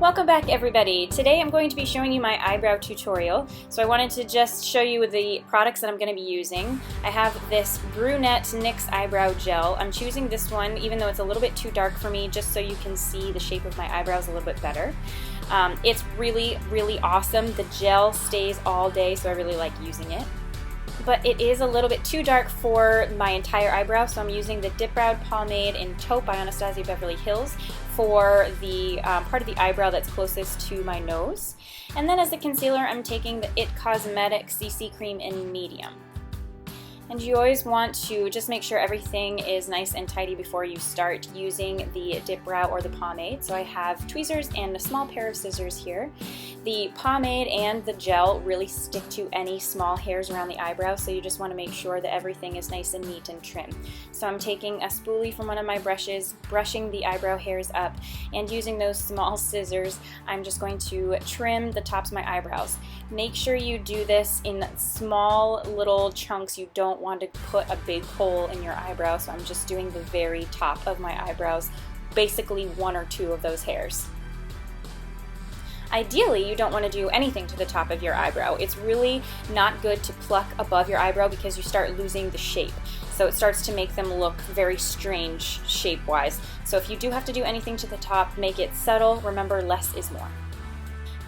Welcome back everybody. Today I'm going to be showing you my eyebrow tutorial. So I wanted to just show you the products that I'm going to be using. I have this Brunette NYX eyebrow gel. I'm choosing this one even though it's a little bit too dark for me, just so you can see the shape of my eyebrows a little bit better. It's really awesome. The gel stays all day, so I really like using it. But it is a little bit too dark for my entire eyebrow, so I'm using the Dip Brow Pomade in Taupe by Anastasia Beverly Hills for the part of the eyebrow that's closest to my nose. And then as a concealer, I'm taking the IT Cosmetics CC Cream in Medium. And you always want to just make sure everything is nice and tidy before you start using the dip brow or the pomade. So I have tweezers and a small pair of scissors here. The pomade and the gel really stick to any small hairs around the eyebrow, so you just want to make sure that everything is nice and neat and trim. So I'm taking a spoolie from one of my brushes, brushing the eyebrow hairs up, and using those small scissors, I'm just going to trim the tops of my eyebrows. Make sure you do this in small little chunks. You don't want to put a big hole in your eyebrow, so I'm just doing the very top of my eyebrows, basically one or two of those hairs. Ideally, you don't want to do anything to the top of your eyebrow. It's really not good to pluck above your eyebrow because you start losing the shape. So it starts to make them look very strange shape-wise. So if you do have to do anything to the top, make it subtle. Remember, less is more.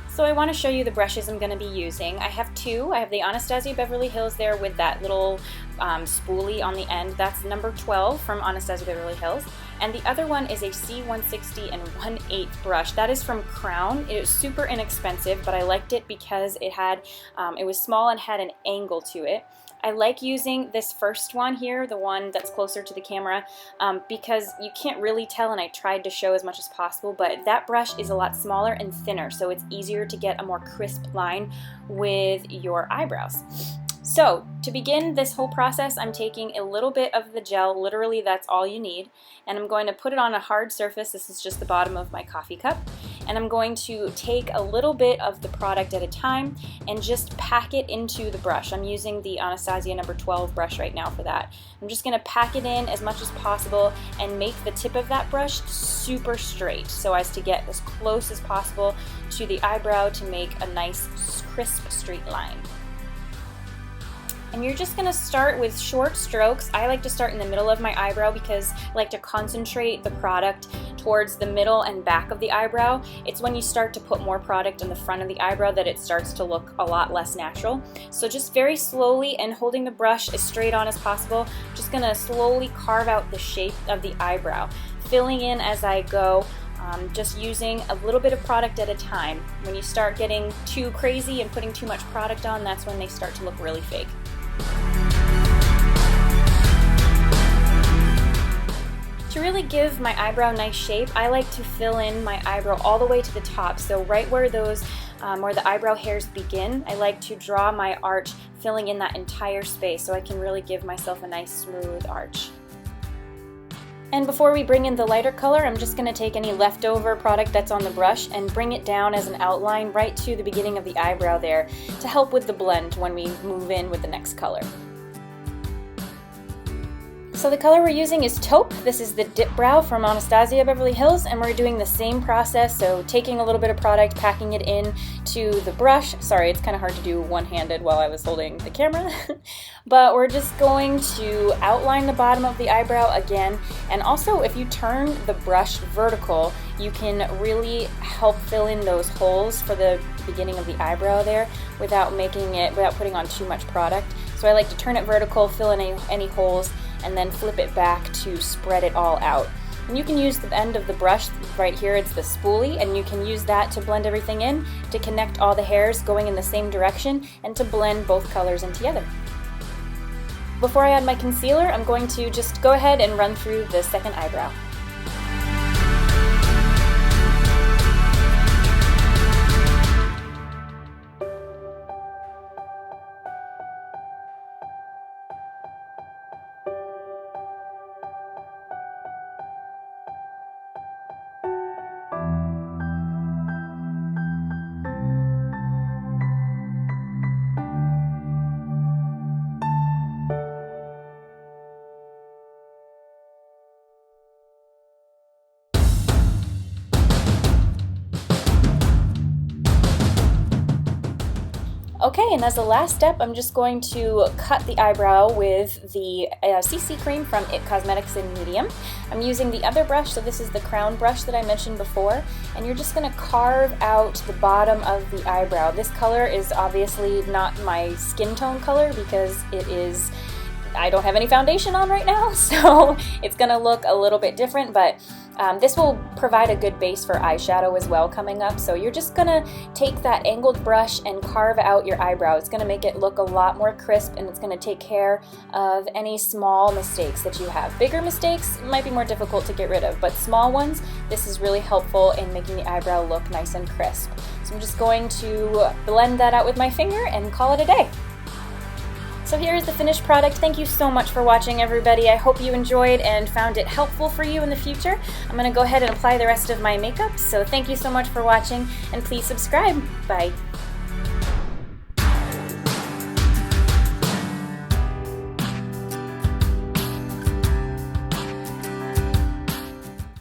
So I want to show you the brushes I'm going to be using. I have two. I have the Anastasia Beverly Hills there with that little spoolie on the end. That's number 12 from Anastasia Beverly Hills. And the other one is a C160 and 1/8 brush. That is from Crown. It was super inexpensive, but I liked it because it had, it was small and had an angle to it. I like using this first one here, the one that's closer to the camera, because you can't really tell, and I tried to show as much as possible, but that brush is a lot smaller and thinner, so it's easier to get a more crisp line with your eyebrows. So to begin this whole process, I'm taking a little bit of the gel, literally that's all you need, and I'm going to put it on a hard surface. This is just the bottom of my coffee cup. And I'm going to take a little bit of the product at a time and just pack it into the brush. I'm using the Anastasia number 12 brush right now for that. I'm just going to pack it in as much as possible and make the tip of that brush super straight so as to get as close as possible to the eyebrow to make a nice crisp straight line. And you're just going to start with short strokes. I like to start in the middle of my eyebrow because I like to concentrate the product towards the middle and back of the eyebrow. It's when you start to put more product in the front of the eyebrow that it starts to look a lot less natural. So just very slowly and holding the brush as straight on as possible, just going to slowly carve out the shape of the eyebrow, filling in as I go. Just using a little bit of product at a time. When you start getting too crazy and putting too much product on, that's when they start to look really fake. To really give my eyebrow nice shape, I like to fill in my eyebrow all the way to the top. So right where those, where the eyebrow hairs begin, I like to draw my arch, filling in that entire space so I can really give myself a nice smooth arch. And before we bring in the lighter color, I'm just going to take any leftover product that's on the brush and bring it down as an outline right to the beginning of the eyebrow there to help with the blend when we move in with the next color. So the color we're using is Taupe. This is the Dip Brow from Anastasia Beverly Hills, and we're doing the same process, so taking a little bit of product, packing it in to the brush. Sorry, it's kind of hard to do one-handed while I was holding the camera. But we're just going to outline the bottom of the eyebrow again, and also if you turn the brush vertical, you can really help fill in those holes for the beginning of the eyebrow there without putting on too much product. So I like to turn it vertical, fill in any holes, and then flip it back to spread it all out. And you can use the end of the brush right here, it's the spoolie, and you can use that to blend everything in, to connect all the hairs going in the same direction, and to blend both colors in together. Before I add my concealer, I'm going to just go ahead and run through the second eyebrow. Okay, and as the last step, I'm just going to cut the eyebrow with the CC cream from IT Cosmetics in medium. I'm using the other brush, so this is the crown brush that I mentioned before, and you're just going to carve out the bottom of the eyebrow. This color is obviously not my skin tone color because I don't have any foundation on right now, so it's going to look a little bit different, but this will provide a good base for eyeshadow as well coming up. So you're just going to take that angled brush and carve out your eyebrow. It's going to make it look a lot more crisp, and it's going to take care of any small mistakes that you have. Bigger mistakes might be more difficult to get rid of, but small ones, this is really helpful in making the eyebrow look nice and crisp. So I'm just going to blend that out with my finger and call it a day. So here is the finished product. Thank you so much for watching, everybody. I hope you enjoyed and found it helpful for you in the future. I'm going to go ahead and apply the rest of my makeup. So thank you so much for watching, and please subscribe. Bye.